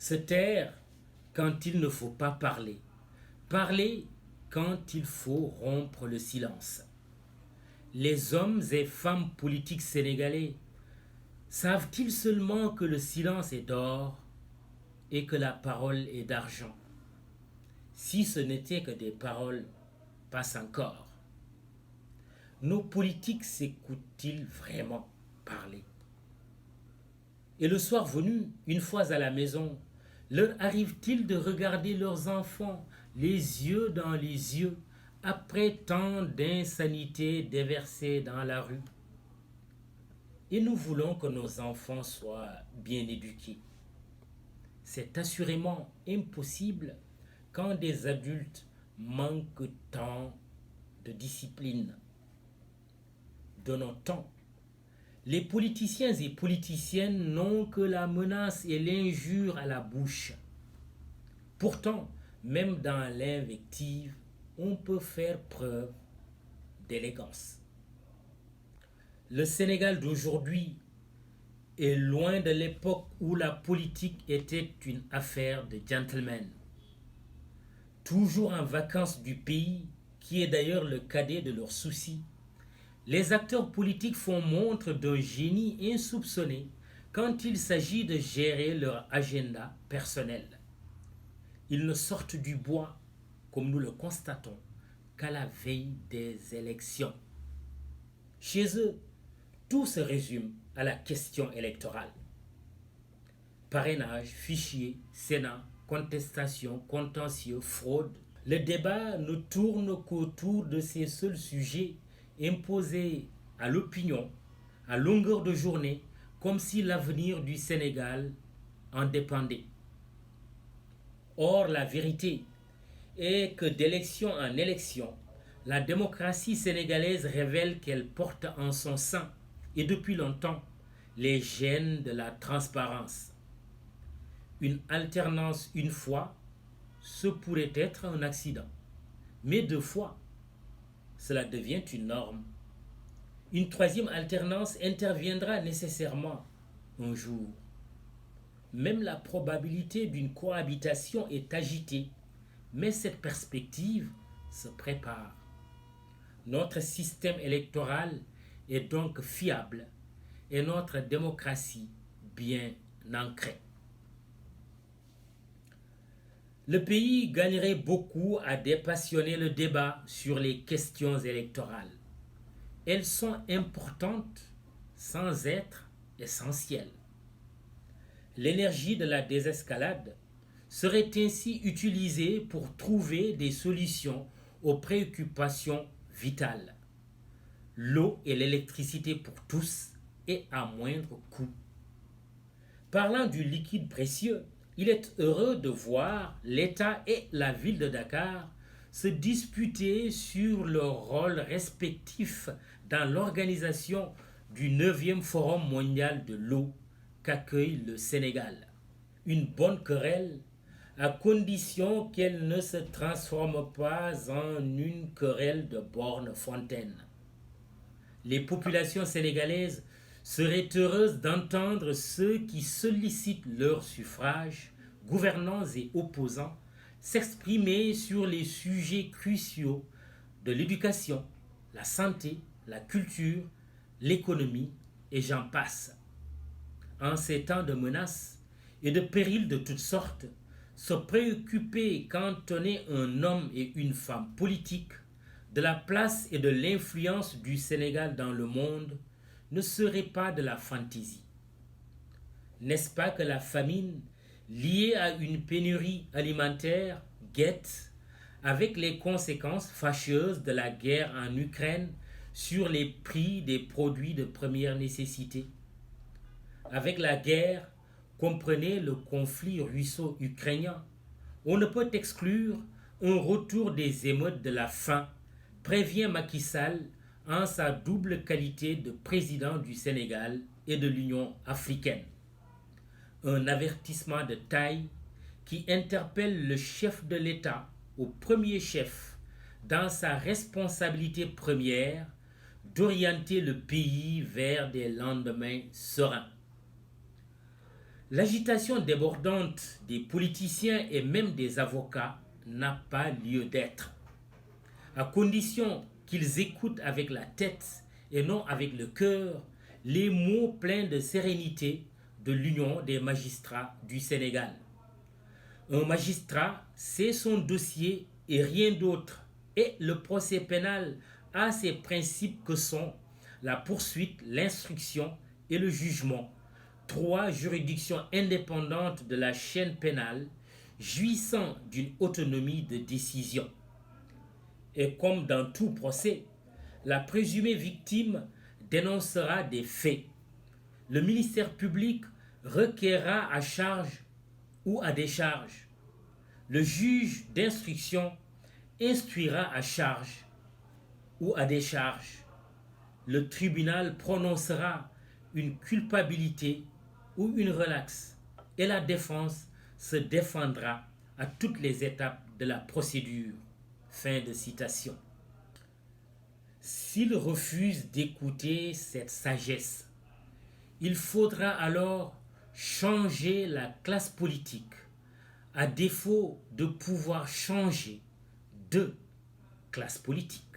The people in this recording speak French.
Se taire quand il ne faut pas parler. Parler quand il faut rompre le silence. Les hommes et femmes politiques sénégalais savent-ils seulement que le silence est d'or et que la parole est d'argent? Si ce n'était que des paroles, passe encore. Nos politiques s'écoutent-ils vraiment parler? Et le soir venu, une fois à la maison, leur arrive-t-il de regarder leurs enfants les yeux dans les yeux après tant d'insanité déversée dans la rue? Et nous voulons que nos enfants soient bien éduqués. C'est assurément impossible quand des adultes manquent tant de discipline. Donnons temps. Les politiciens et politiciennes n'ont que la menace et l'injure à la bouche. Pourtant, même dans l'invective, on peut faire preuve d'élégance. Le Sénégal d'aujourd'hui est loin de l'époque où la politique était une affaire de gentlemen. Toujours en vacances du pays, qui est d'ailleurs le cadet de leurs soucis, les acteurs politiques font montre d'un génie insoupçonné quand il s'agit de gérer leur agenda personnel. Ils ne sortent du bois, comme nous le constatons, qu'à la veille des élections. Chez eux, tout se résume à la question électorale. Parrainage, fichier, Sénat, contestation, contentieux, fraude. Le débat ne tourne qu'autour de ces seuls sujets imposés à l'opinion à longueur de journée, comme si l'avenir du Sénégal en dépendait. Or, la vérité est que d'élection en élection, la démocratie sénégalaise révèle qu'elle porte en son sein, et depuis longtemps, les gènes de la transparence. Une alternance une fois, ce pourrait être un accident, mais deux fois, cela devient une norme. Une troisième alternance interviendra nécessairement un jour. Même la probabilité d'une cohabitation est agitée, mais cette perspective se prépare. Notre système électoral est donc fiable et notre démocratie bien ancrée. Le pays gagnerait beaucoup à dépassionner le débat sur les questions électorales. Elles sont importantes sans être essentielles. L'énergie de la désescalade serait ainsi utilisée pour trouver des solutions aux préoccupations vitales. L'eau et l'électricité pour tous et à moindre coût. Parlant du liquide précieux, il est heureux de voir l'État et la ville de Dakar se disputer sur leur rôle respectif dans l'organisation du 9e Forum mondial de l'eau qu'accueille le Sénégal. Une bonne querelle, à condition qu'elle ne se transforme pas en une querelle de borne-fontaine. Les populations sénégalaises seraient heureuses d'entendre ceux qui sollicitent leur suffrage, gouvernants et opposants, s'exprimer sur les sujets cruciaux de l'éducation, la santé, la culture, l'économie et j'en passe. En ces temps de menaces et de périls de toutes sortes, se préoccuper quand on est un homme et une femme politiques de la place et de l'influence du Sénégal dans le monde ne serait pas de la fantaisie. N'est-ce pas que la famine, liée à une pénurie alimentaire, guette, avec les conséquences fâcheuses de la guerre en Ukraine sur les prix des produits de première nécessité? Avec la guerre, comprenez le conflit russo-ukrainien, on ne peut exclure un retour des émeutes de la faim, prévient Macky Sall en sa double qualité de président du Sénégal et de l'Union africaine. Un avertissement de taille qui interpelle le chef de l'État au premier chef dans sa responsabilité première d'orienter le pays vers des lendemains sereins. L'agitation débordante des politiciens et même des avocats n'a pas lieu d'être, à condition qu'ils écoutent avec la tête et non avec le cœur les mots pleins de sérénité de l'Union des magistrats du Sénégal. Un magistrat, c'est son dossier et rien d'autre. Et le procès pénal a ses principes que sont la poursuite, l'instruction et le jugement. Trois juridictions indépendantes de la chaîne pénale, jouissant d'une autonomie de décision. Et comme dans tout procès, la présumée victime dénoncera des faits. Le ministère public requerra à charge ou à décharge. Le juge d'instruction instruira à charge ou à décharge. Le tribunal prononcera une culpabilité ou une relaxe et la défense se défendra à toutes les étapes de la procédure. Fin de citation. S'il refuse d'écouter cette sagesse, il faudra alors changer la classe politique, à défaut de pouvoir changer de classe politique.